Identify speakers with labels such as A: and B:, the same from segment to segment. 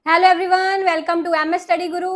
A: Hello everyone, welcome to MS study Guru.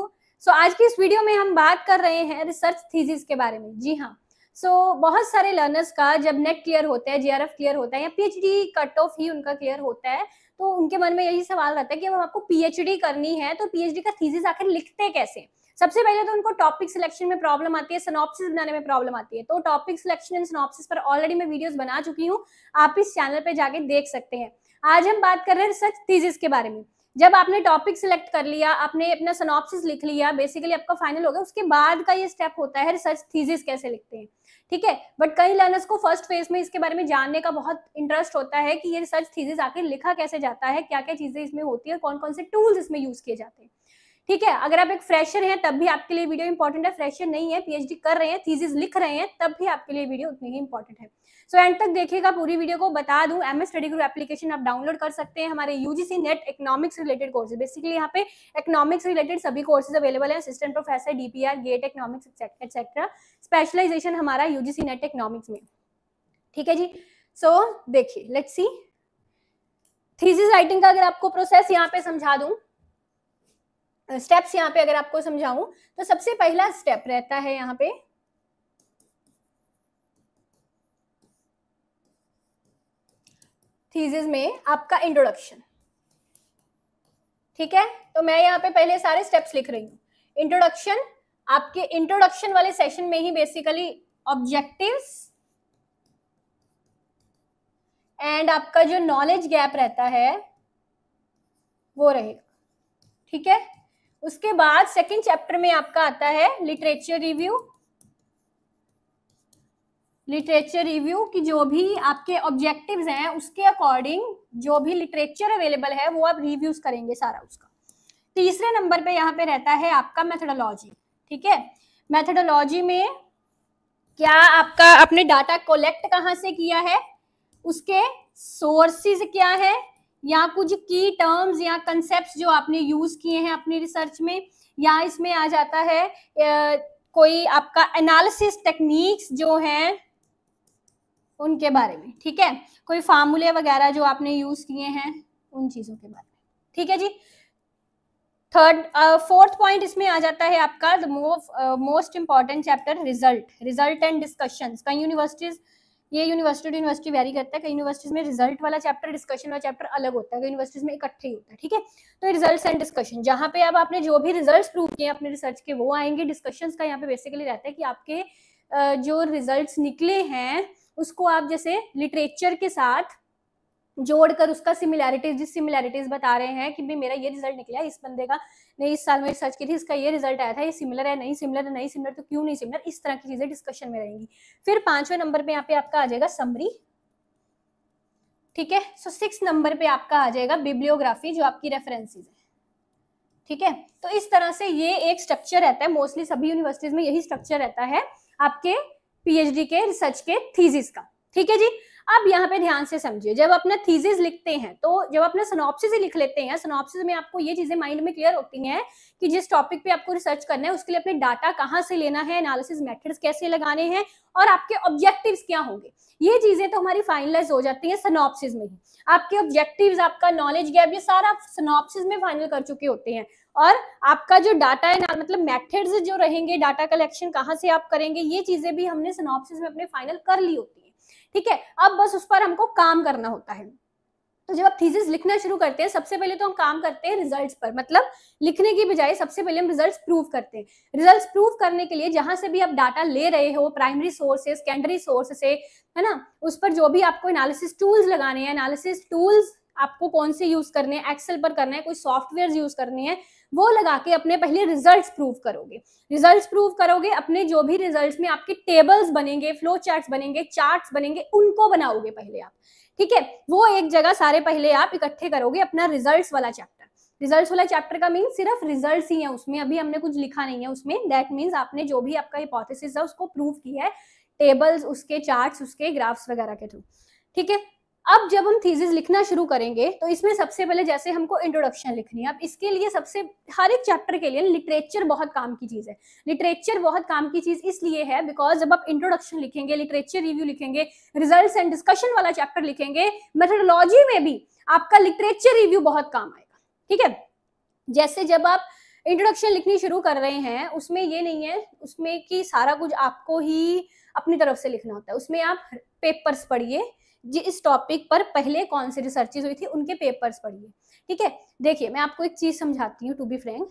A: So आज की इस वीडियो में हम बात कर रहे हैं रिसर्च थीसिस के बारे में। जी हाँ, बहुत सारे लर्नर्स का जब नेट क्लियर होता है, जीआरएफ क्लियर होता है या पीएचडी कट ऑफ ही उनका क्लियर होता है, तो उनके मन में यही सवाल रहता है कि अब आपको पीएचडी करनी है तो पीएचडी का थीसिस आखिर लिखते कैसे। सबसे पहले तो उनको टॉपिक सिलेक्शन में प्रॉब्लम आती है, सिनॉप्सिस बनाने में प्रॉब्लम आती है। तो टॉपिक सिलेक्शन एंड सिनॉप्सिस पर ऑलरेडी मैं वीडियोस बना चुकी हूँ, आप इस चैनल पे जाके देख सकते हैं। आज हम बात कर रहे हैं रिसर्च थीसिस के बारे में। जब आपने टॉपिक सिलेक्ट कर लिया, आपने अपना सिनॉप्सिस लिख लिया, बेसिकली आपका फाइनल हो गया, उसके बाद का ये स्टेप होता है रिसर्च थीसिस कैसे लिखते हैं। ठीक है, बट कई लर्नर्स को फर्स्ट फेज में इसके बारे में जानने का बहुत इंटरेस्ट होता है कि ये रिसर्च थीसिस आखिर लिखा कैसे जाता है, क्या क्या चीजें इसमें होती है, कौन कौन से टूल्स इसमें यूज किए जाते हैं। ठीक है, अगर आप एक फ्रेशर हैं तब भी आपके लिए वीडियो इंपॉर्टेंट है, फ्रेशर नहीं है, पीएचडी कर रहे हैं, थीसिस लिख रहे हैं, तब भी आपके लिए वीडियो उतनी ही इंपॉर्टेंट है। सो एंड तक देखिएगा पूरी वीडियो को। बता दूं, एमएस स्टडी गुरु एप्लीकेशन आप डाउनलोड कर सकते हैं, हमारे UGC NET economics related courses, basically यहाँ पे इकोनॉमिक्स रिलेटेड सभी कोर्सेज अवेलेबल है, assistant professor, DPR, GATE economics etcetera. Specialization हमारा यूजीसी नेट इकोनॉमिक्स में। ठीक है जी, सो देखिए, लेट्स सी थीसिस राइटिंग का अगर आपको प्रोसेस यहाँ पे समझा दूं, स्टेप्स यहाँ पे अगर आपको समझाऊं, तो सबसे पहला स्टेप रहता है यहाँ पे थीसिस में आपका इंट्रोडक्शन। ठीक है, तो मैं यहाँ पे पहले सारे स्टेप्स लिख रही हूँ। इंट्रोडक्शन, आपके इंट्रोडक्शन वाले सेशन में ही बेसिकली ऑब्जेक्टिव्स एंड आपका जो नॉलेज गैप रहता है वो रहेगा। ठीक है, उसके बाद सेकंड चैप्टर में आपका आता है लिटरेचर रिव्यू। लिटरेचर रिव्यू की जो भी आपके ऑब्जेक्टिव्स हैं उसके अकॉर्डिंग जो भी लिटरेचर अवेलेबल है वो आप रिव्यूज करेंगे सारा उसका। तीसरे नंबर पे यहाँ पे रहता है आपका मेथोडोलॉजी। ठीक है, मेथोडोलॉजी में क्या आपका आपने डाटा कलेक्ट कहाँ से किया है, उसके सोर्सेज क्या है, या कुछ की टर्म्स या कंसेप्ट जो आपने यूज किए हैं अपनी रिसर्च में, या इसमें आ जाता है कोई आपका एनालिसिस टेक्निक्स जो हैं उनके बारे में। ठीक है, कोई फार्मूले वगैरह जो आपने यूज किए हैं उन चीजों के बारे में। ठीक है जी, फोर्थ पॉइंट इसमें आ जाता है आपका the most important chapter, result and discussions. कई यूनिवर्सिटीज, ये यूनिवर्सिटी टू यूनिवर्सिटी वेरी करता है, कई यूनिवर्सिटीज में रिजल्ट वाला चैप्टर, डिस्कशन वाला चैप्टर अलग होता है, कई यूनिवर्सिटीज में इकट्ठे ही होता है। ठीक है, तो रिजल्ट्स एंड डिस्कशन, जहाँ पे अब आपने जो भी रिजल्ट्स प्रूव किए अपने रिसर्च के वो आएंगे। डिस्कशंस का यहाँ पे बेसिकली रहता है कि आपके जो रिजल्ट्स निकले हैं उसको आप जैसे लिटरेचर के साथ जोड़कर उसका सिमिलैरिटीज, जिस सिमिलैरिटीज बता रहे हैं कि भाई मेरा ये रिजल्ट निकला, इस बंदे का ने इस साल में रिसर्च की थी, इसका ये रिजल्ट आया था, ये सिमिलर है, नहीं सिमिलर है, नहीं सिमिलर तो क्यों नहीं सिमिलर, इस तरह की चीजें डिस्कशन में रहेंगी। फिर 5वें नंबर पे यहाँ पे आपका आ जाएगा समरी। ठीक है, सो 6 नंबर पे आपका आ जाएगा बिब्लियोग्राफी, जो आपकी रेफरेंसेस है। ठीक है, तो इस तरह से ये एक स्ट्रक्चर रहता है, मोस्टली सभी यूनिवर्सिटीज में यही स्ट्रक्चर रहता है आपके पीएचडी के रिसर्च के थीसिस का। ठीक है जी, अब यहाँ पे ध्यान से समझिए, जब अपना थीसिस लिखते हैं तो जब अपना सिनॉप्सिस ही लिख लेते हैं, सिनॉप्सिस में आपको ये चीजें माइंड में क्लियर होती हैं कि जिस टॉपिक पे आपको रिसर्च करना है उसके लिए अपने डाटा कहाँ से लेना है, एनालिसिस मेथड्स कैसे लगाने हैं और आपके ऑब्जेक्टिव्स क्या होंगे, ये चीजें तो हमारी फाइनलाइज हो जाती है सिनॉप्सिस में ही। आपके ऑब्जेक्टिव्स, आपका नॉलेज गैप, ये सारा सिनॉप्सिस में फाइनल कर चुके होते हैं। और आपका जो डाटा है, मतलब मेथड्स जो रहेंगे, डाटा कलेक्शन कहाँ से आप करेंगे, ये चीजें भी हमने सिनॉप्सिस में अपने फाइनल कर ली होती है। ठीक है, अब बस उस पर हमको काम करना होता है। तो जब आप थीसिस लिखना शुरू करते हैं, सबसे पहले तो हम काम करते हैं रिजल्ट्स पर, मतलब लिखने की बजाय सबसे पहले हम रिजल्ट्स प्रूव करते हैं। रिजल्ट्स प्रूव करने के लिए जहां से भी आप डाटा ले रहे हो, प्राइमरी सोर्स से, सेकेंडरी सोर्स से, है ना, उस पर जो भी आपको एनालिसिस टूल्स लगाने हैं, एनालिसिस टूल्स आपको कौन से यूज करने हैं, एक्सेल पर करना है, कोई सॉफ्टवेयर यूज करने हैं, वो लगा के अपने पहले रिजल्ट्स प्रूव करोगे। रिजल्ट्स प्रूव करोगे, अपने जो भी रिजल्ट्स में आपके टेबल्स बनेंगे, फ्लो चार्ट्स बनेंगे, चार्ट्स बनेंगे, उनको बनाओगे पहले आप। ठीक है, वो एक जगह सारे पहले आप इकट्ठे करोगे अपना रिजल्ट्स वाला चैप्टर। रिजल्ट्स वाला चैप्टर का मीन सिर्फ रिजल्ट्स ही है, उसमें अभी हमने कुछ लिखा नहीं है उसमें। दैट मीन्स आपने जो भी आपका हिपोथेसिस है उसको प्रूव किया है, टेबल्स, उसके चार्ट्स, उसके ग्राफ्स वगैरह के थ्रू। ठीक है, अब जब हम थीसिस लिखना शुरू करेंगे तो इसमें सबसे पहले जैसे हमको इंट्रोडक्शन लिखनी है, अब इसके लिए सबसे हर एक चैप्टर के लिए लिटरेचर बहुत काम की चीज है। लिटरेचर बहुत काम की चीज इसलिए है बिकॉज जब आप इंट्रोडक्शन लिखेंगे, लिटरेचर रिव्यू लिखेंगे, रिजल्ट्स एंड डिस्कशन वाला चैप्टर लिखेंगे, मेथोडोलॉजी में भी आपका लिटरेचर रिव्यू बहुत काम आएगा। ठीक है, जैसे जब आप इंट्रोडक्शन लिखनी शुरू कर रहे हैं, उसमें ये नहीं है उसमें कि सारा कुछ आपको ही अपनी तरफ से लिखना होता है, उसमें आप पेपर्स पढ़िए, इस टॉपिक पर पहले कौन सी रिसर्चेज हुई थी उनके पेपर्स पढ़िए, ठीक है। देखिए मैं आपको एक चीज समझाती हूँ, to be frank,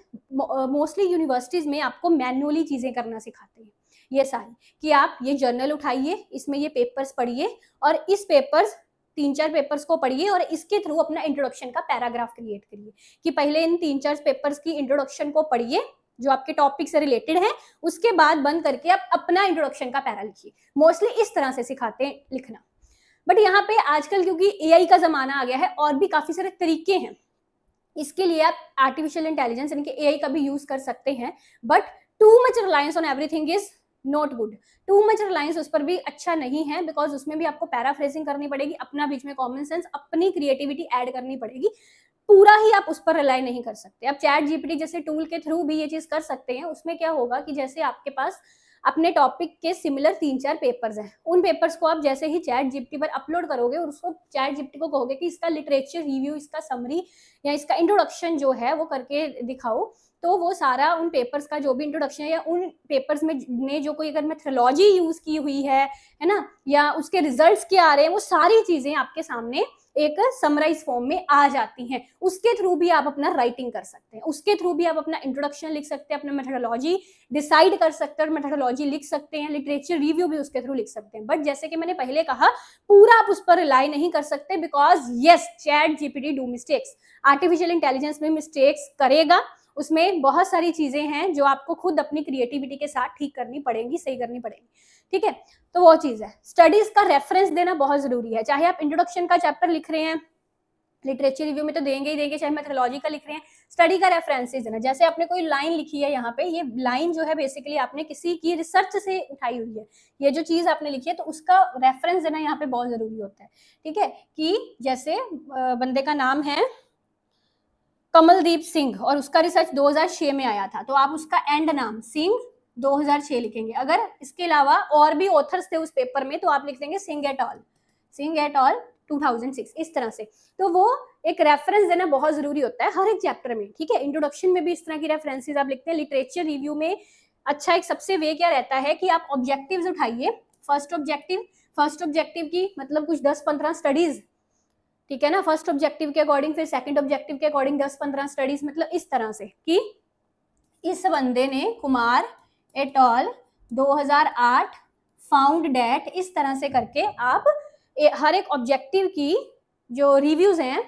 A: mostly universities में आपको मैनुअली चीजें करना सिखाते हैं, ये सारी, कि आप ये जर्नल उठाइए, इसमें ये पेपर्स पढ़िए और इस पेपर्स 3-4 पेपर्स को पढ़िए और इसके थ्रू अपना इंट्रोडक्शन का पैराग्राफ क्रिएट करिए, कि पहले इन 3-4 पेपर्स की इंट्रोडक्शन को पढ़िए जो आपके टॉपिक से रिलेटेड है, उसके बाद बंद करके आप अपना इंट्रोडक्शन का पैरा लिखिए। मोस्टली इस तरह से सिखाते हैं लिखना। बट यहाँ पे आजकल क्योंकि एआई का जमाना आ गया है और भी काफी सारे तरीके हैं, इसके लिए आप आर्टिफिशियल इंटेलिजेंस यानी कि एआई का भी यूज कर सकते हैं, but too much reliance on everything is not good. Too much Reliance उस पर भी अच्छा नहीं है, बिकॉज उसमें भी आपको पैराफ्रेजिंग करनी पड़ेगी, अपना बीच में कॉमन सेंस, अपनी क्रिएटिविटी ऐड करनी पड़ेगी, पूरा ही आप उस पर रिलाई नहीं कर सकते। आप चैट जीपीटी जैसे टूल के थ्रू भी ये चीज कर सकते हैं। उसमें क्या होगा कि जैसे आपके पास अपने टॉपिक के सिमिलर 3-4 पेपर्स हैं, उन पेपर्स को आप जैसे ही चैट जीपीटी पर अपलोड करोगे और उसको चैट जीपीटी को कहोगे कि इसका लिटरेचर रिव्यू, इसका समरी या इसका इंट्रोडक्शन जो है वो करके दिखाओ, तो वो सारा उन पेपर्स का जो भी इंट्रोडक्शन है या उन पेपर्स में ने जो कोई अगर मेथोडोलॉजी यूज की हुई है ना, या उसके रिजल्ट्स क्या आ रहे हैं, वो सारी चीजें आपके सामने एक समराइज फॉर्म में आ जाती हैं। उसके थ्रू भी आप अपना राइटिंग कर सकते हैं, उसके थ्रू भी आप अपना इंट्रोडक्शन लिख सकते हैं, अपना मेथोडोलॉजी डिसाइड कर सकते हैं और मेथोडोलॉजी लिख सकते हैं, लिटरेचर रिव्यू भी उसके थ्रू लिख सकते हैं। बट जैसे कि मैंने पहले कहा, पूरा आप उस पर रिलाई नहीं कर सकते, because yes, chat GPT do mistakes, artificial intelligence में मिस्टेक्स करेगा, उसमें बहुत सारी चीजें हैं जो आपको खुद अपनी क्रिएटिविटी के साथ ठीक करनी पड़ेंगी, सही करनी पड़ेगी, ठीक है। तो वो चीज है, स्टडीज का रेफरेंस देना बहुत जरूरी है, चाहे आप इंट्रोडक्शन का चैप्टर लिख रहे हैं, लिटरेचर रिव्यू में तो देंगे ही देंगे, चाहे मेथोडोलॉजी का लिख रहे हैं, स्टडी का रेफरेंसेस देना। जैसे आपने कोई लाइन लिखी है यहाँ पे, ये लाइन जो है बेसिकली आपने किसी की रिसर्च से उठाई हुई है, ये जो चीज आपने लिखी है, तो उसका रेफरेंस देना यहाँ पे बहुत जरूरी होता है, ठीक है। कि जैसे बंदे का नाम है कमलदीप सिंह और उसका रिसर्च 2006 में आया था, तो आप उसका एंड नाम सिंह 2006 लिखेंगे। अगर इसके अलावा और भी ऑथर्स थे उस पेपर में, तो आप लिख देंगे सिंह एट ऑल 2006, इस तरह से। तो वो एक रेफरेंस देना बहुत जरूरी होता है हर एक चैप्टर में, ठीक है। इंट्रोडक्शन में भी इस तरह की रेफरेंसेस आप लिखते हैं। लिटरेचर रिव्यू में अच्छा एक सबसे वे क्या रहता है कि आप ऑब्जेक्टिव्स उठाइए। फर्स्ट ऑब्जेक्टिव की मतलब कुछ 10-15 स्टडीज, ठीक है ना, फर्स्ट ऑब्जेक्टिव के अकॉर्डिंग, फिर सेकंड ऑब्जेक्टिव के अकॉर्डिंग 10-15 स्टडीज, मतलब इस तरह से कि इस बंदे ने Kumar at all 2008 found date, इस तरह से करके आप हर एक ऑब्जेक्टिव की जो रिव्यूज हैं,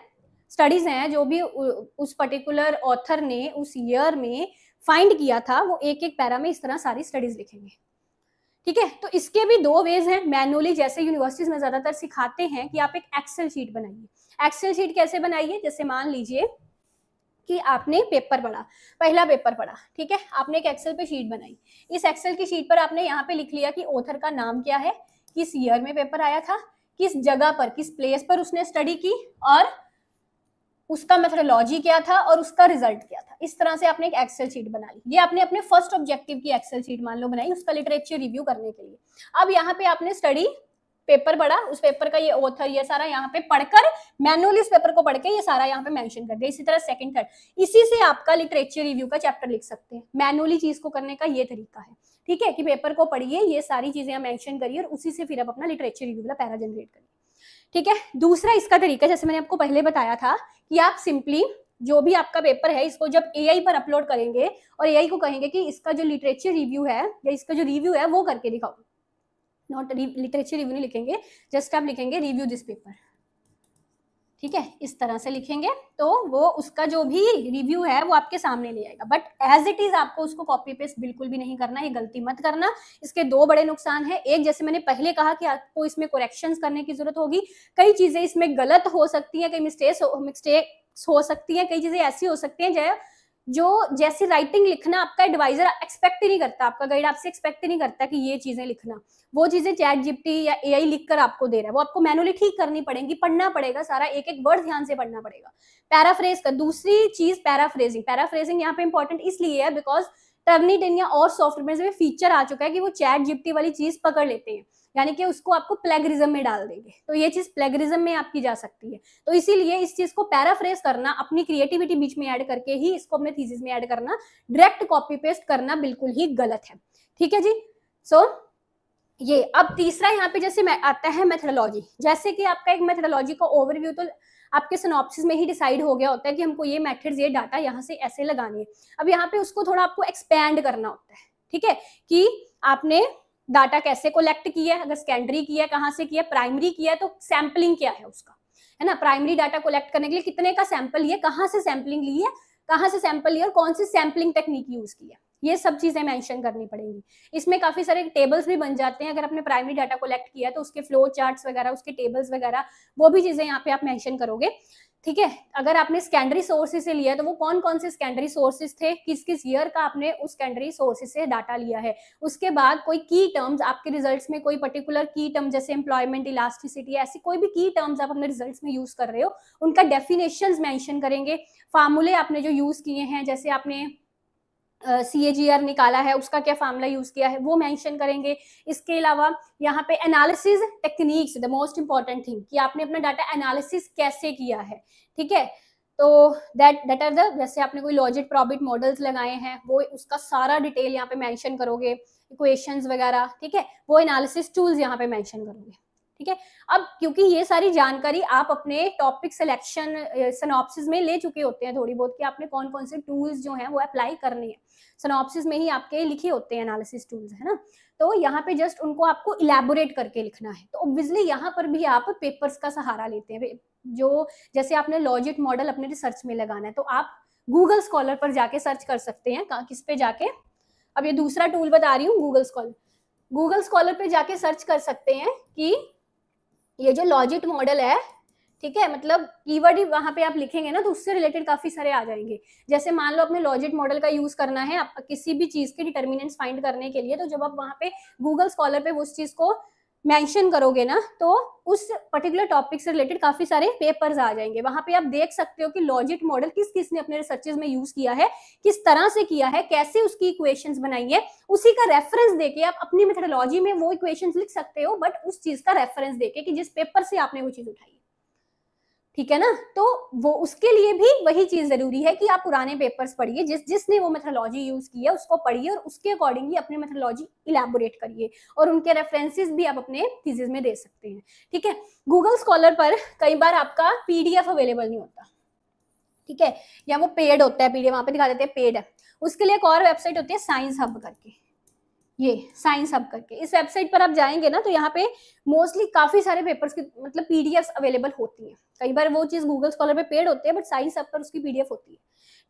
A: स्टडीज हैं, जो भी उस पर्टिकुलर ऑथर ने उस ईयर में फाइंड किया था, वो एक एक पैरा में इस तरह सारी स्टडीज लिखेंगे, ठीक है। तो इसके भी 2 वेज हैं। मैनुअली जैसे यूनिवर्सिटीज में ज्यादातर सिखाते हैं कि आप एक एक्सेल शीट बनाइए। एक्सेल शीट कैसे बनाइए, जैसे मान लीजिए कि आपने पेपर पढ़ा, पहला पेपर पढ़ा, ठीक है, आपने एक एक्सेल पे शीट बनाई। इस एक्सेल की शीट पर आपने यहाँ पे लिख लिया कि ऑथर का नाम क्या है, किस ईयर में पेपर आया था, किस जगह पर, किस प्लेस पर उसने स्टडी की, और उसका मेथोडोलॉजी क्या था और उसका रिजल्ट क्या था। इस तरह से आपने एक एक्सेल शीट बना ली। ये आपने अपने फर्स्ट ऑब्जेक्टिव की एक्सेल शीट मान लो बनाई, उसका लिटरेचर रिव्यू करने के लिए। अब यहाँ पे आपने स्टडी पेपर पढ़ा, उस पेपर का ये ऑथर, ये सारा यहाँ पे पढ़कर मैनुअली उस पेपर को पढ़ के ये सारा यहाँ पे मेंशन कर दिया। इसी तरह सेकंड थर्ड, इसी से आपका लिटरेचर रिव्यू का चैप्टर लिख सकते हैं। मैनुअली चीज को करने का ये तरीका है, ठीक है, कि पेपर को पढ़िए, ये सारी चीजें आप मेंशन करिए और उसी से फिर आप अपना लिटरेचर रिव्यू वाला पैरा जनरेट करिए, ठीक है। दूसरा इसका तरीका, जैसे मैंने आपको पहले बताया था, कि आप सिंपली जो भी आपका पेपर है इसको जब एआई पर अपलोड करेंगे और एआई को कहेंगे कि इसका जो लिटरेचर रिव्यू है या इसका जो रिव्यू है वो करके दिखाओ, नॉट लिटरेचर रिव्यू नहीं लिखेंगे, जस्ट आप लिखेंगे रिव्यू दिस पेपर, ठीक है, इस तरह से लिखेंगे, तो वो उसका जो भी रिव्यू है वो आपके सामने ले आएगा। बट एज इट इज आपको उसको कॉपी पेस्ट बिल्कुल भी नहीं करना, ये गलती मत करना। इसके 2 बड़े नुकसान है। एक, जैसे मैंने पहले कहा कि आपको इसमें करेक्शंस करने की जरूरत होगी, कई चीजें इसमें गलत हो सकती हैं, कई मिस्टेक्स हो सकती हैं, कई चीजें ऐसी हो सकती हैं जो जैसी राइटिंग लिखना आपका एडवाइजर एक्सपेक्ट ही नहीं करता, आपका गाइड आपसे एक्सपेक्ट ही नहीं करता कि ये चीजें लिखना, वो चीजें चैट जीपीटी या एआई लिखकर आपको दे रहा है, वो आपको मैनुअली ठीक करनी पड़ेगी, पढ़ना पड़ेगा, सारा एक एक वर्ड ध्यान से पढ़ना पड़ेगा। पैराफ्रेज का दूसरी चीज पैराफ्रेजिंग यहाँ पे इंपॉर्टेंट इसलिए है बिकॉज टर्निटिन या और सॉफ्टवेयर में फीचर आ चुका है कि वो चैट जीपीटी वाली चीज पकड़ लेते हैं। यानी कि उसको आपको प्लेगरिज्म में डाल देंगे, तो ये चीज प्लेगरिज्म में आपकी जा सकती है। तो इसीलिए इस चीज को पैराफ्रेज करना, अपनी क्रिएटिविटी बीच में ऐड करके ही इसको अपने थीसिस में ऐड करना, डायरेक्ट कॉपी पेस्ट करना बिल्कुल ही गलत है। ठीक है जी। सो ये अब तीसरा यहाँ पे जैसे आता है मेथोडोलॉजी। जैसे कि आपका एक मेथोडोलॉजी का ओवरव्यू तो आपके सिनॉप्सिस में ही डिसाइड हो गया होता है कि हमको ये मेथड्स, ये डाटा यहाँ से ऐसे लगानी है। अब यहाँ पे उसको थोड़ा आपको एक्सपैंड करना होता है। ठीक है, कि आपने डाटा कैसे कलेक्ट किया है, अगर सेकेंडरी किया है कहाँ से किया, प्राइमरी किया है तो सैम्पलिंग क्या है उसका, है ना। प्राइमरी डाटा कलेक्ट करने के लिए कितने का सैंपल लिया, कहाँ से सैम्पलिंग ली है, कहाँ से सैंपल लिया और कौन सी सैम्पलिंग टेक्निक यूज की है, ये सब चीजें मेंशन करनी पड़ेंगी। इसमें काफी सारे टेबल्स भी बन जाते हैं। अगर आपने प्राइमरी डाटा कलेक्ट किया तो उसके फ्लो चार्ट्स वगैरह, उसके टेबल्स वगैरह, वो भी चीजें यहाँ पे आप मेंशन करोगे। ठीक है, अगर आपने सेकेंडरी सोर्सेज से लिया तो वो कौन कौन से सेकेंडरी सोर्सेज थे, किस किस ईयर का आपने उस सेकेंडरी सोर्सेज से डाटा लिया है। उसके बाद कोई की टर्म्स आपके रिजल्ट्स में, कोई पर्टिकुलर की टर्म जैसे एम्प्लॉयमेंट, इलास्टिसिटी, ऐसी कोई भी की टर्म्स आप अपने रिजल्ट्स में यूज कर रहे हो, उनका डेफिनेशंस मेंशन करेंगे। फार्मूले आपने जो यूज किए हैं, जैसे आपने CAGR निकाला है, उसका क्या फार्मूला यूज किया है वो मेंशन करेंगे। इसके अलावा यहाँ पे analysis techniques, the most important thing, कि आपने अपना डाटा एनालिसिस कैसे किया है। ठीक है, तो दैट आर द, जैसे आपने कोई लॉजिक प्रॉबिट मॉडल्स लगाए हैं, वो उसका सारा डिटेल यहाँ पे मेंशन करोगे, इक्वेशंस वगैरह। ठीक है, वो एनालिसिस टूल्स यहाँ पे मेंशन करोगे। ठीक है, अब क्योंकि ये सारी जानकारी आप अपने टॉपिक सिलेक्शन सिनॉप्सिस में ले चुके होते हैं थोड़ी बहुत, कि आपने कौन कौन से टूल्स जो हैं वो अप्लाई करने हैं, सिनॉप्सिस में ही आपके लिखे होते हैं एनालिसिस टूल्स, है ना। तो यहाँ पे जस्ट उनको आपको इलेबोरेट करके लिखना है। तो ऑब्वियसली यहाँ पर भी आप पेपर्स का सहारा लेते हैं। जो जैसे आपने लॉजिक मॉडल अपने रिसर्च में लगाना है तो आप गूगल स्कॉलर पर जाके सर्च कर सकते हैं। किस पे जाके, अब ये दूसरा टूल बता रही हूँ, गूगल स्कॉलर। गूगल स्कॉलर पे जाके सर्च कर सकते हैं कि ये जो लॉजिक मॉडल है, ठीक है, मतलब कीवर्ड ही वहां पे आप लिखेंगे ना तो उससे रिलेटेड काफी सारे आ जाएंगे। जैसे मान लो अपने लॉजिक मॉडल का यूज करना है आप किसी भी चीज के डिटर्मिनेंट्स फाइंड करने के लिए, तो जब आप वहां पे गूगल स्कॉलर पे उस चीज को मेंशन करोगे ना, तो उस पर्टिकुलर टॉपिक से रिलेटेड काफी सारे पेपर्स आ जाएंगे। वहां पे आप देख सकते हो कि लॉजिक मॉडल किस किस ने अपने रिसर्चेस में यूज किया है, किस तरह से किया है, कैसे उसकी इक्वेशंस बनाई है, उसी का रेफरेंस देके आप अपनी मेथोडोलॉजी में वो इक्वेशंस लिख सकते हो, बट उस चीज का रेफरेंस देके कि जिस पेपर से आपने वो चीज उठाई। ठीक है ना, तो वो उसके लिए भी वही चीज जरूरी है कि आप पुराने पेपर्स पढ़िए, जिसने वो मेथोडोलॉजी यूज की है उसको पढ़िए और उसके अकॉर्डिंगली अपनी मेथोडोलॉजी इलैबोरेट करिए, और उनके रेफरेंसेस भी आप अपने थीसिस में दे सकते हैं। ठीक है, गूगल स्कॉलर पर कई बार आपका PDF अवेलेबल नहीं होता, ठीक है, या वो पेड होता है, PDF वहां पे दिखा देते हैं पेड है। उसके लिए एक और वेबसाइट होती है साइंस हब करके, ये साइंस हब करके, इस वेबसाइट पर आप जाएंगे ना तो यहाँ पे मोस्टली काफी सारे पेपर्स की मतलब PDFs अवेलेबल होती हैं। कई बार वो चीज गूगल स्कॉलर पे पेड होती है बट साइंस हब पर उसकी PDF होती है।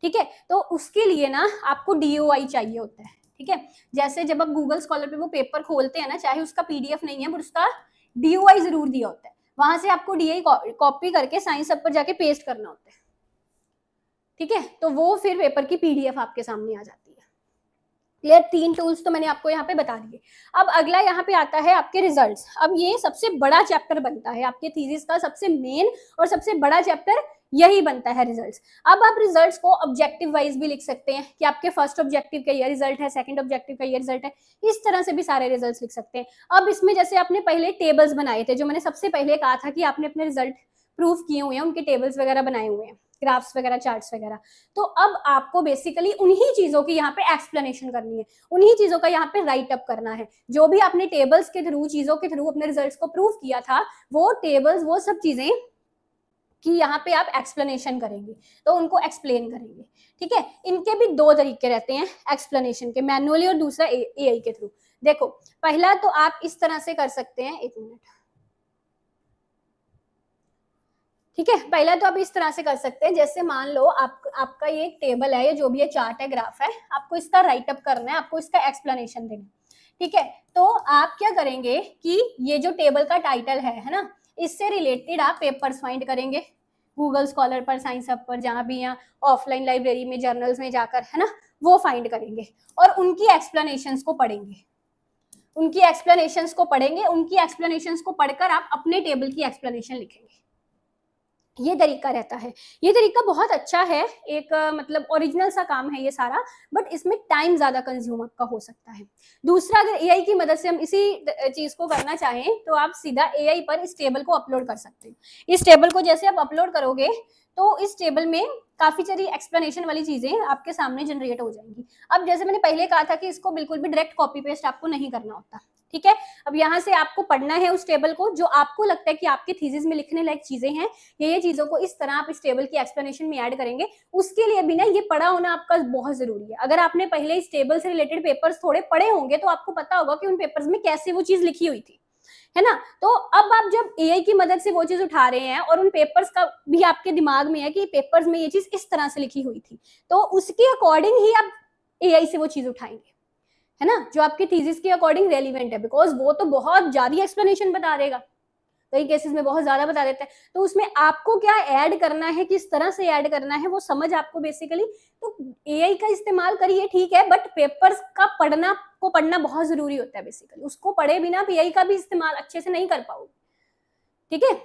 A: ठीक है, तो उसके लिए ना आपको DOI चाहिए होता है। ठीक है, जैसे जब आप गूगल स्कॉलर पे वो पेपर खोलते हैं ना, चाहे उसका PDF नहीं है बट उसका DOI जरूर दिया होता है, वहां से आपको DOI कॉपी करके साइंस हब पर जाके पेस्ट करना होता है। ठीक है, तो वो फिर पेपर की PDF आपके सामने आ जाती है। क्लियर, 3 टूल्स तो मैंने आपको यहाँ पे बता दिए। अब अगला यहाँ पे आता है आपके रिजल्ट्स। अब ये सबसे बड़ा चैप्टर बनता है आपके थीसिस का, सबसे मेन और सबसे बड़ा चैप्टर यही बनता है रिजल्ट्स। अब आप रिजल्ट्स को ऑब्जेक्टिव वाइज भी लिख सकते हैं कि आपके फर्स्ट ऑब्जेक्टिव का ये रिजल्ट है, सेकंड ऑब्जेक्टिव का ये रिजल्ट है, इस तरह से भी सारे रिजल्ट्स लिख सकते हैं। अब इसमें जैसे आपने पहले टेबल्स बनाए थे, जो मैंने सबसे पहले कहा था कि आपने अपने रिजल्ट प्रूफ किए हुए हैं, उनके टेबल्स वगैरह बनाए हुए हैं, ग्राफ्स वगैरह, चार्ट्स वगैरह, तो अब आपको बेसिकली उन्हीं चीजों की यहाँ पे एक्सप्लेनेशन करनी है, उन्हीं चीजों का यहाँ पे राइट अप करना है। जो भी आपने टेबल्स के थ्रू, चीजों के थ्रू अपने रिजल्ट्स को प्रूव किया था, वो टेबल्स, वो सब चीजें कि यहाँ पे आप एक्सप्लेनेशन करेंगे, तो उनको एक्सप्लेन करेंगे। ठीक है, इनके भी 2 तरीके रहते हैं एक्सप्लेनेशन के, मैनुअली और दूसरा AI के थ्रू। देखो, पहला तो आप इस तरह से कर सकते हैं, 1 मिनट, ठीक है, पहला तो आप इस तरह से कर सकते हैं, जैसे मान लो आपका ये एक टेबल है, ये जो भी ये चार्ट है, ग्राफ है, आपको इसका राइट अप करना है, आपको इसका एक्सप्लेनेशन देना है। ठीक है, तो आप क्या करेंगे कि ये जो टेबल का टाइटल है ना, इससे रिलेटेड आप पेपर्स फाइंड करेंगे गूगल स्कॉलर पर, साइंस हब पर, जहां भी, या ऑफलाइन लाइब्रेरी में, जर्नल्स में जाकर, है ना, वो फाइंड करेंगे और उनकी एक्सप्लेनेशंस को पढ़ेंगे। उनकी एक्सप्लेनेशंस को पढ़कर आप अपने टेबल की एक्सप्लेनेशन लिखेंगे। ये तरीका रहता है। ये तरीका बहुत अच्छा है, एक मतलब ओरिजिनल सा काम है ये सारा, बट इसमें टाइम ज्यादा कंज्यूम आपका हो सकता है। दूसरा, अगर एआई की मदद से हम इसी चीज को करना चाहें तो आप सीधा एआई पर इस टेबल को अपलोड कर सकते हैं। इस टेबल को जैसे आप अपलोड करोगे तो इस टेबल में काफी सारी एक्सप्लेनेशन वाली चीजें आपके सामने जनरेट हो जाएंगी। अब जैसे मैंने पहले कहा था कि इसको बिल्कुल भी डायरेक्ट कॉपी पेस्ट आपको नहीं करना होता, ठीक है। अब यहाँ से आपको पढ़ना है उस टेबल को, जो आपको लगता है कि आपके थीसिस में लिखने लायक चीजें हैं, ये चीजों को इस तरह आप इस टेबल की एक्सप्लेनेशन में ऐड करेंगे। उसके लिए भी ना ये पढ़ा होना आपका बहुत जरूरी है। अगर आपने पहले इस टेबल से रिलेटेड पेपर्स थोड़े पढ़े होंगे तो आपको पता होगा कि उन पेपर्स में कैसे वो चीज लिखी हुई थी, है ना। तो अब आप जब एआई की मदद से वो चीज उठा रहे हैं और उन पेपर्स का भी आपके दिमाग में है कि पेपर्स में ये चीज इस तरह से लिखी हुई थी, तो उसके अकॉर्डिंग ही आप एआई से वो चीज उठाएंगे, है ना, जो आपके थीसिस के अकॉर्डिंग रेलिवेंट है। बिकॉज वो तो बहुत ज्यादा एक्सप्लेनेशन बता देगा, कई केसेस में बहुत ज्यादा बता देता है, तो उसमें आपको क्या ऐड करना है, किस तरह से ऐड करना है, वो समझ आपको बेसिकली। तो एआई का इस्तेमाल करिए, ठीक है, बट पेपर्स का पढ़ना बहुत जरूरी होता है बेसिकली। उसको पढ़े बिना आप एआई का भी इस्तेमाल अच्छे से नहीं कर पाओगे, ठीक है।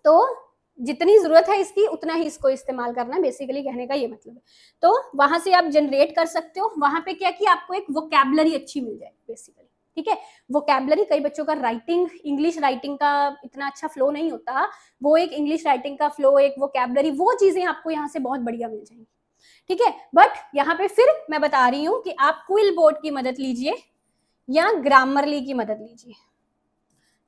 A: तो जितनी जरूरत है इसकी उतना ही इसको इस्तेमाल करना, बेसिकली कहने का ये मतलब है। तो वहां से आप जनरेट कर सकते हो। वहां पे क्या कि आपको एक वोकैबुलरी अच्छी मिल जाए बेसिकली, ठीक है। वोकैबुलरी, कई बच्चों का राइटिंग, इंग्लिश राइटिंग का इतना अच्छा फ्लो नहीं होता, वो एक इंग्लिश राइटिंग का फ्लो, एक वोकैबुलरी, वो चीजें आपको यहाँ से बहुत बढ़िया मिल जाएंगी, ठीक है। बट यहाँ पे फिर मैं बता रही हूँ कि आप क्विल बोर्ड की मदद लीजिए या ग्रामरली की मदद लीजिए,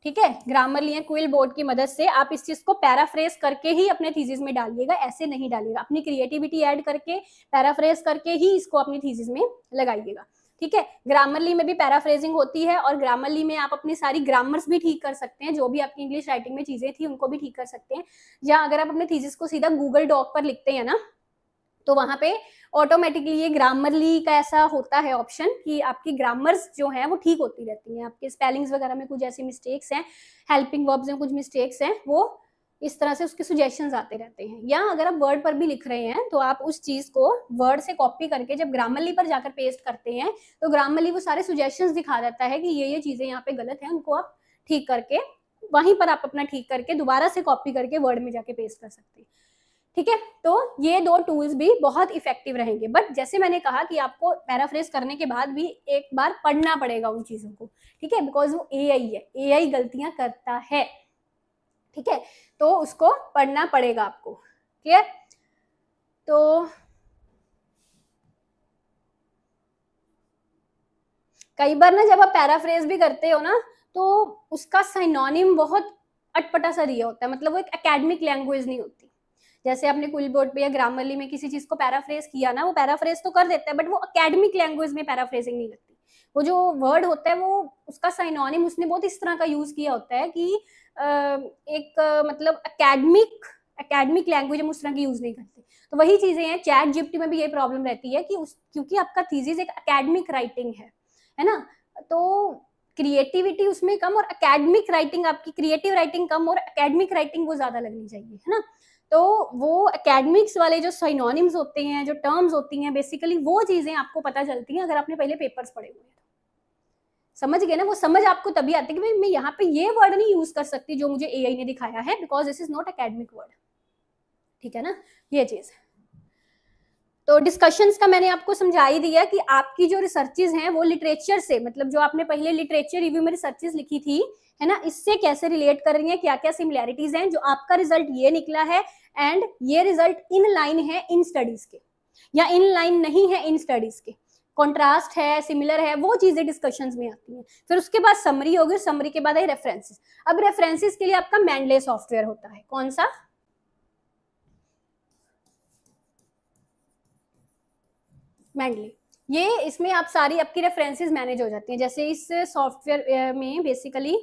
A: ठीक है। ग्रामरली या क्विल बोर्ड की मदद से आप इस चीज को पैराफ्रेज करके ही अपने थीसिस में डालिएगा, ऐसे नहीं डालिएगा। अपनी क्रिएटिविटी ऐड करके, पैराफ्रेज करके ही इसको अपनी थीसिस में लगाइएगा, ठीक है। ग्रामरली में भी पैराफ्रेजिंग होती है और ग्रामरली में आप अपनी सारी ग्रामर्स भी ठीक कर सकते हैं, जो भी आपकी इंग्लिश राइटिंग में चीजें थी उनको भी ठीक कर सकते हैं। या अगर आप अपने थीसिस को सीधा गूगल डॉक पर लिखते हैं ना, तो वहां पे ऑटोमेटिकली ये ग्रामरली का ऐसा होता है ऑप्शन कि आपकी ग्रामर्स जो है वो ठीक होती रहती हैं। आपके स्पेलिंग्स वगैरह में कुछ ऐसी मिस्टेक्स हैं, हेल्पिंग वर्ब्स में कुछ मिस्टेक्स हैं, वो इस तरह से उसके सुजेशंस आते रहते हैं। या अगर आप वर्ड पर भी लिख रहे हैं तो आप उस चीज को वर्ड से कॉपी करके जब ग्रामरली पर जाकर पेस्ट करते हैं तो ग्रामरली वो सारे सुजेशंस दिखा देता है कि ये चीजें यहाँ पे गलत है, उनको आप ठीक करके वहीं पर आप अपना ठीक करके दोबारा से कॉपी करके वर्ड में जाके पेस्ट कर सकते हैं, ठीक है। तो ये दो टूल्स भी बहुत इफेक्टिव रहेंगे। बट जैसे मैंने कहा कि आपको पैराफ्रेज करने के बाद भी एक बार पढ़ना पड़ेगा उन चीजों को, ठीक है, बिकॉज वो एआई है, एआई गलतियां करता है, ठीक है, तो उसको पढ़ना पड़ेगा आपको, क्लियर। तो कई बार ना जब आप पैराफ्रेज भी करते हो ना तो उसका साइनोनिम बहुत अटपटा सा दिया होता है, मतलब वो एक एकेडमिक लैंग्वेज नहीं होती। जैसे आपने क्विल बोर्ड पे या ग्रामरली में किसी चीज को पैराफ्रेज किया ना, वो पैराफ्रेज तो कर देता है बट वो एकेडमिक लैंग्वेज में पैराफ्रेजिंग नहीं लगती। वो जो वर्ड होता है वो उसका साइनोनिम उसने बहुत इस तरह का यूज किया होता है कि एक मतलब एकेडमिक लैंग्वेज हम उस तरह की यूज नहीं करते। तो वही चीजें हैं, चैट जीपीटी में भी ये प्रॉब्लम रहती है कि क्योंकि आपका थीसिस एक एकेडमिक राइटिंग है ना, तो क्रिएटिविटी उसमें कम और एकेडमिक राइटिंग, आपकी क्रिएटिव राइटिंग कम और एकेडमिक राइटिंग वो ज्यादा लगनी चाहिए, है ना। तो वो एकेडमिक्स वाले जो साइनोनिम्स होते हैं, जो टर्म्स होती हैं, बेसिकली वो चीजें आपको पता चलती हैं अगर आपने पहले पेपर्स पढ़े हुए हैं। समझ गए ना, वो समझ आपको तभी आती है कि मैं यहाँ पे ये वर्ड नहीं यूज कर सकती जो मुझे एआई ने दिखाया है, because this is not academic word, ठीक है ना, ये चीज। तो डिस्कशंस का मैंने आपको समझा ही दिया कि आपकी जो रिसर्चेज हैं वो लिटरेचर से, मतलब जो आपने पहले लिटरेचर रिव्यू में रिसर्चेज लिखी थी, है ना, इससे कैसे रिलेट कर रही हैं, क्या क्या सिमिलैरिटीज हैं, जो आपका रिजल्ट ये निकला है एंड ये रिजल्ट इन लाइन है इन स्टडीज के या इन लाइन नहीं है इन स्टडीज के, कॉन्ट्रास्ट है, सिमिलर है, वो चीजें डिस्कशंस में आती हैं। फिर उसके बाद समरी होगी, समरी के बाद है रेफरेंसेस। अब रेफरेंसेस के लिए आपका मेंडले सॉफ्टवेयर होता है, कौन सा, मेंडले। ये इसमें आप सारी आपकी रेफरेंसेस मैनेज हो जाती हैं। जैसे इस सॉफ्टवेयर में बेसिकली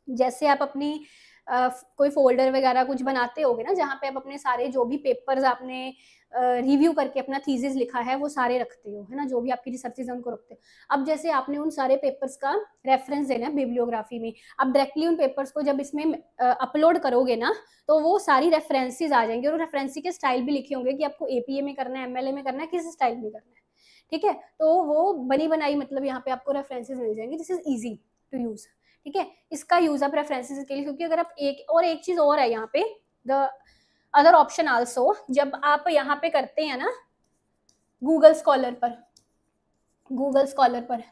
A: जैसे आप अपनी कोई फोल्डर वगैरह कुछ बनाते होगे ना, जहाँ पे आप अपने सारे जो भी पेपर्स आपने रिव्यू करके अपना थीसिस लिखा है वो सारे रखते हो, है ना, जो भी आपकी रिसर्चेज है उनको रखते हो। अब जैसे आपने उन सारे पेपर्स का रेफरेंस देना है बिब्लियोग्राफी में, अब डायरेक्टली उन पेपर्स को जब इसमें अपलोड करोगे ना तो वो सारी रेफरेंसेज आ जाएंगे और रेफरेंस के स्टाइल भी लिखे होंगे कि आपको एपीए में करना है, एमएलए में करना है, किस स्टाइल में करना है, ठीक है। तो वो बनी बनाई मतलब यहाँ पे आपको रेफरेंसेज मिल जाएंगे, this is easy to use, ठीक है। इसका यूज आप रेफरेंसेस के लिए, क्योंकि अगर आप एक चीज और है यहाँ पे द अदर ऑप्शन आल्सो, जब आप यहाँ पे करते हैं ना गूगल स्कॉलर पर,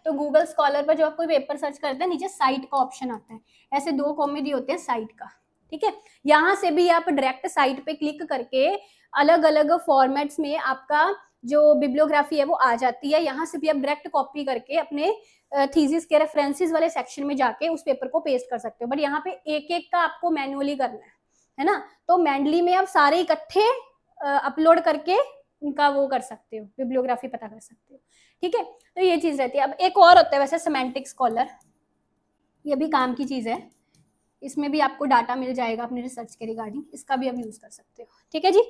A: तो गूगल स्कॉलर पर जब आप कोई पेपर सर्च करते हैं नीचे साइट का ऑप्शन आता है, ऐसे 2 कॉमे दिए होते हैं साइट का, ठीक है। यहाँ से भी आप डायरेक्ट साइट पे क्लिक करके अलग अलग फॉर्मेट्स में आपका जो बिब्लियोग्राफी है वो आ जाती है। यहाँ से भी आप डायरेक्ट कॉपी करके अपने थीसिस के रेफरेंसेस वाले सेक्शन में जाके उस पेपर को पेस्ट कर सकते हो, बट यहाँ पे एक एक का आपको मैनुअली करना है ना। तो मैंडली में आप सारे इकट्ठे अपलोड करके उनका वो कर सकते हो, बिब्लियोग्राफी पता कर सकते हो, ठीक है। तो ये चीज रहती है। अब एक और होता है वैसे सेमेंटिक स्कॉलर, ये भी काम की चीज है, इसमें भी आपको डाटा मिल जाएगा अपने रिसर्च के रिगार्डिंग, इसका भी आप यूज कर सकते हो, ठीक है जी।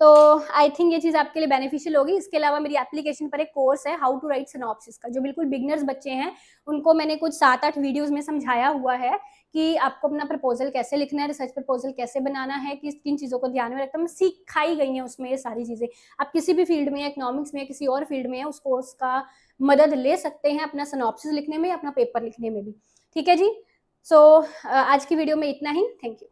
A: तो आई थिंक ये चीज आपके लिए बेनिफिशियल होगी। इसके अलावा मेरी एप्लीकेशन पर एक कोर्स है हाउ टू राइट सिनॉप्सिस का, जो बिल्कुल बिगनर्स बच्चे हैं उनको मैंने कुछ 7-8 वीडियोस में समझाया हुआ है कि आपको अपना प्रपोजल कैसे लिखना है, रिसर्च प्रपोजल कैसे बनाना है, किस किन चीज़ों को ध्यान में रखना है, सिखाई गई है उसमें ये सारी चीज़ें। आप किसी भी फील्ड में, इकोनॉमिक्स में, किसी और फील्ड में है, उस कोर्स का मदद ले सकते हैं अपना सिनॉप्सिस लिखने में, अपना पेपर लिखने में भी, ठीक है जी। सो आज की वीडियो में इतना ही, थैंक यू।